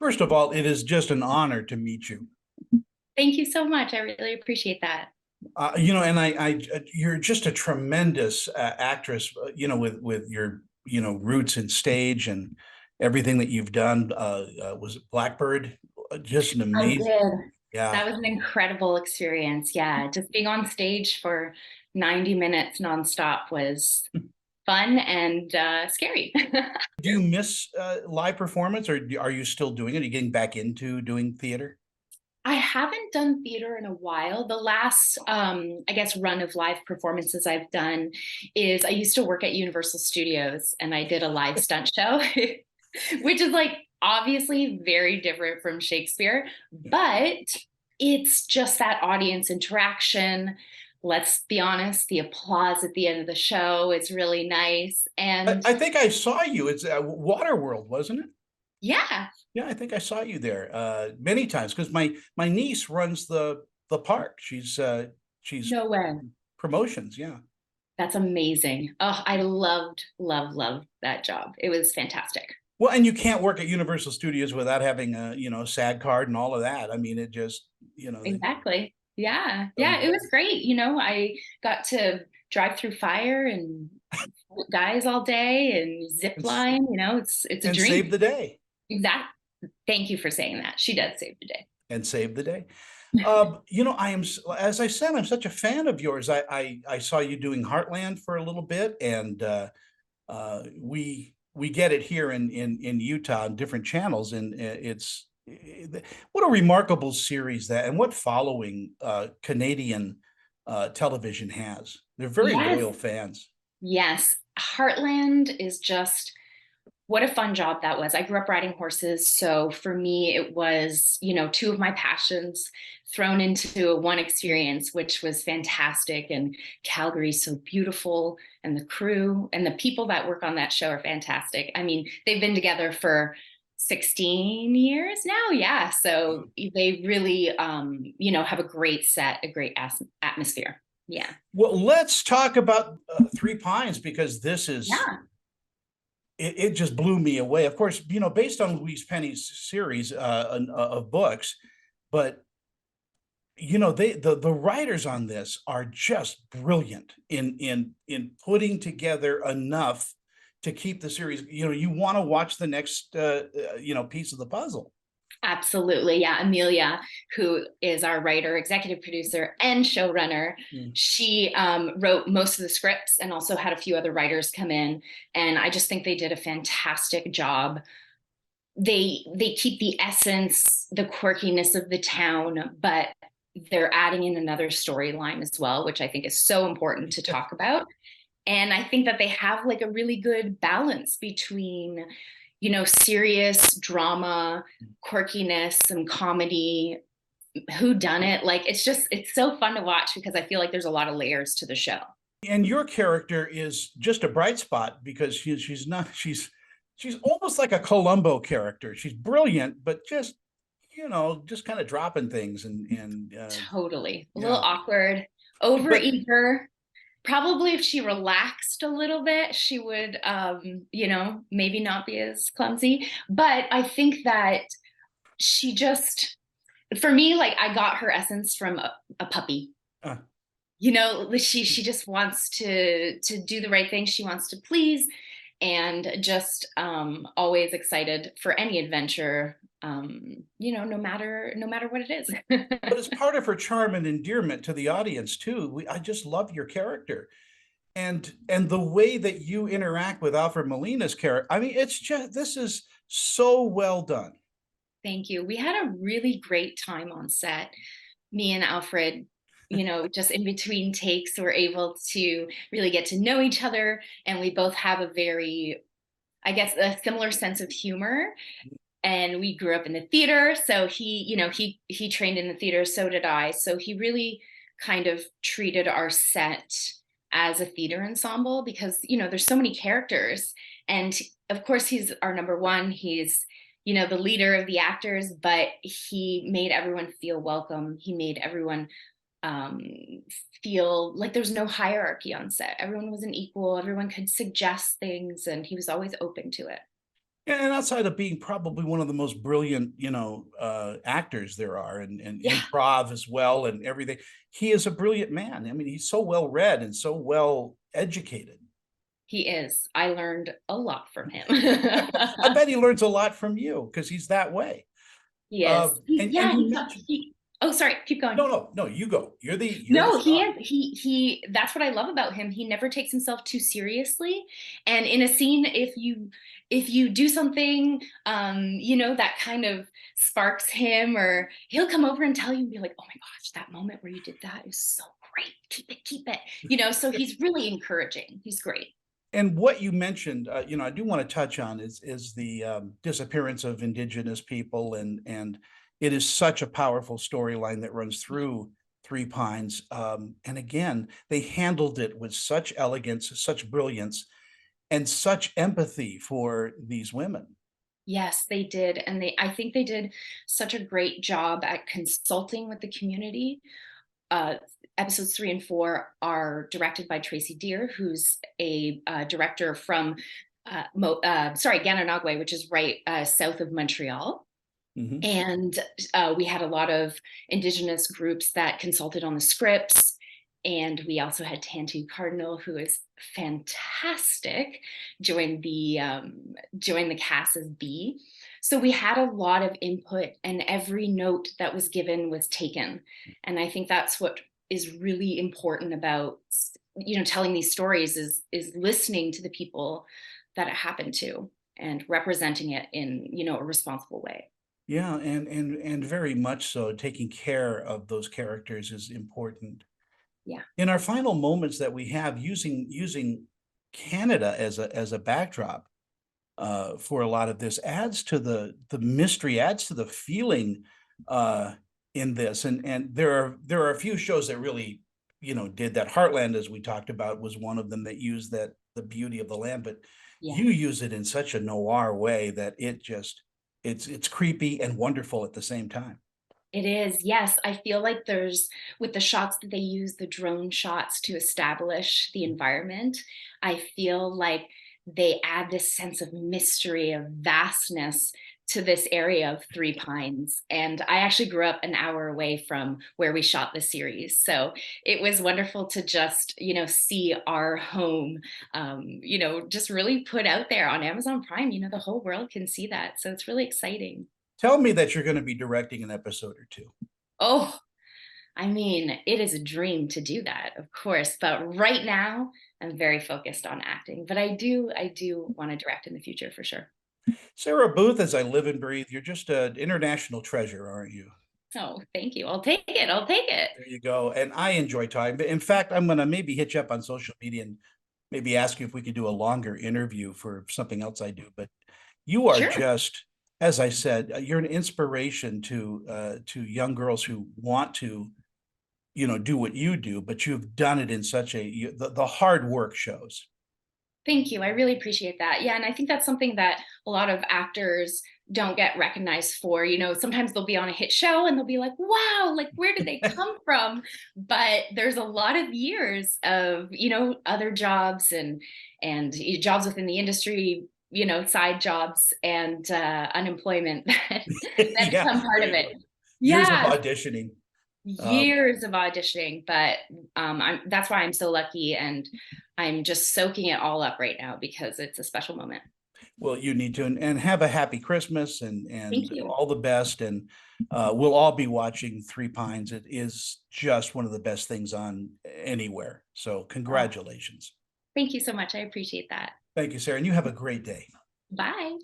First of all, it is just an honor to meet you. Thank you so much. I really appreciate that. And you're just a tremendous actress. With your roots in stage and everything that you've done. Was it Blackbird? Just an I amazing. did. Yeah. That was an incredible experience. Yeah, just being on stage for 90 minutes nonstop was fun and scary. Do you miss live performance, or are you still doing it? Are you getting back into doing theater? I haven't done theater in a while. The last, I guess, run of live performances I've done is I used to work at Universal Studios and I did a live stunt show, which is like obviously very different from Shakespeare, but it's just that audience interaction. Let's be honest, the applause at the end of the show is really nice. I, And I think I saw you. It's Waterworld, wasn't it? yeah, Yeah, I think I saw you there many times because my niece runs the park. She's no way. promotions. Yeah. That's amazing. Oh, I loved that job. It was fantastic. Well, and you can't work at Universal Studios without having a SAG card and all of that. I mean, it just Exactly. Yeah. so Yeah. It was great. You know, I got to drive through fire and guys all day and zip and, line. You know, it's a and dream. save the day Exact. Thank you for saying that. She does save the day. and save the day. I am, as I said, I'm such a fan of yours. I saw you doing Heartland for a little bit, and we get it here in Utah on different channels, and what a remarkable series that, and what following Canadian television has. They're very Yes. loyal fans. Yes. Heartland is just what a fun job that was. I grew up riding horses. So for me, it was, two of my passions thrown into one experience, which was fantastic. And Calgary's so beautiful, and the crew and the people that work on that show are fantastic. I mean, they've been together for 16 years now. Yeah. So they really, have a great set, a great atmosphere. Yeah. Well, let's talk about Three Pines, because this is Yeah. it just blew me away. Of course, based on Louise Penny's series of books, but the writers on this are just brilliant in putting together enough to keep the series. You want to watch the next piece of the puzzle. Absolutely. Yeah. Amelia, who is our writer, executive producer, and showrunner, Mm. she wrote most of the scripts and also had a few other writers come in. And I just think they did a fantastic job. They keep the essence, the quirkiness of the town, but they're adding in another storyline as well, which I think is so important to talk about. And I think that they have like a really good balance between, serious drama, quirkiness, some comedy, who done it. Like it's so fun to watch because I feel like there's a lot of layers to the show. And your character is just a bright spot because she's not she's almost like a Columbo character. She's brilliant, but just kind of dropping things and Totally. A little yeah. awkward, But overeager. Probably if she relaxed a little bit, she would, maybe not be as clumsy. But I think that she just, for me, like I got her essence from a puppy. uh, She just wants to do the right thing. She wants to please, and just always excited for any adventure. No matter what it is. but it's part of her charm and endearment to the audience too. I just love your character, and the way that you interact with Alfred Molina's character. I mean, it's just this is so well done. Thank you. We had a really great time on set. Me and Alfred, just in between takes, were able to really get to know each other. And we both have a very, I guess, a similar sense of humor. And we grew up in the theater. So he trained in the theater, so did I. So he really kind of treated our set as a theater ensemble because, there's so many characters. And of course, he's our number one. He's the leader of the actors, but he made everyone feel welcome. He made everyone um, feel like there was no hierarchy on set. Everyone was an equal. Everyone could suggest things, and he was always open to it. And outside of being probably one of the most brilliant, actors there are, and Yeah, improv as well and everything, he is a brilliant man. I mean, he's so well read and so well educated. he is. I learned a lot from him. I bet he learns a lot from you because he's that way. He is. And Yeah, you mentioned oh, sorry, keep going. no, no, no, you go. You're the No, he star. is. That's what I love about him. He never takes himself too seriously. And in a scene, if you do something, that kind of sparks him, or he'll come over and tell you and be like, "Oh my gosh, that moment where you did that is so great. Keep it, keep it." So he's really encouraging. He's great. And what you mentioned, I do want to touch on is the disappearance of indigenous people, and it is such a powerful storyline that runs through Three Pines. And again, they handled it with such elegance, such brilliance, and such empathy for these women. Yes, they did. And I think they did such a great job at consulting with the community. uh, Episodes 3 and 4 are directed by Tracy Deer, who's a director from Gananoque, which is right south of Montreal. Mhm. And we had a lot of Indigenous groups that consulted on the scripts. And we also had Tantu Cardinal, who is fantastic, join the cast as B. So we had a lot of input, and every note that was given was taken. And I think that's what is really important about telling these stories is listening to the people that it happened to and representing it in a responsible way. Yeah, and very much so. Taking care of those characters is important. Yeah. In our final moments that we have, using Canada as a backdrop, for a lot of this adds to the mystery, adds to the feeling, uh, in this, and there are a few shows that really, did that. Heartland, as we talked about, was one of them that used that the beauty of the land, but Yeah. you use it in such a noir way that it's creepy and wonderful at the same time. It is, yes. I feel like with the shots that they use, the drone shots to establish the environment, I feel like they add this sense of mystery, of vastness to this area of Three Pines. And I actually grew up an hour away from where we shot the series. So it was wonderful to just, see our home, just really put out there on Amazon Prime. The whole world can see that. So it's really exciting. Tell me that you're gonna be directing an episode or 2. Oh, I mean, it is a dream to do that, of course, but right now I'm very focused on acting, but I do want to direct in the future for sure. Sarah Booth, as I live and breathe, you're just an international treasure, aren't you? Oh, thank you. I'll take it. I'll take it. There you go. And I enjoy talking. But in fact, I'm gonna maybe hit you up on social media and maybe ask you if we could do a longer interview for something else I do. But you are Sure. just, as I said, you're an inspiration to young girls who want to, do what you do, but you've done it in such the hard work shows. Thank you. I really appreciate that. Yeah, and I think that's something that a lot of actors don't get recognized for. Sometimes they'll be on a hit show and they'll be like, "Wow, like where did they come from?" But there's a lot of years of, other jobs and jobs within the industry, side jobs and unemployment that Yeah, become part there of you it. go. Years of Yeah, auditioning. Um, years of auditioning, but that's why I'm so lucky, and I'm just soaking it all up right now because it's a special moment. Well, you need to, and have a happy Christmas Thank and you. all the best. And we'll all be watching Three Pines. It is just one of the best things on anywhere. So Oh, congratulations. thank you so much. I appreciate that. Thank you, Sarah, and you have a great day. Bye.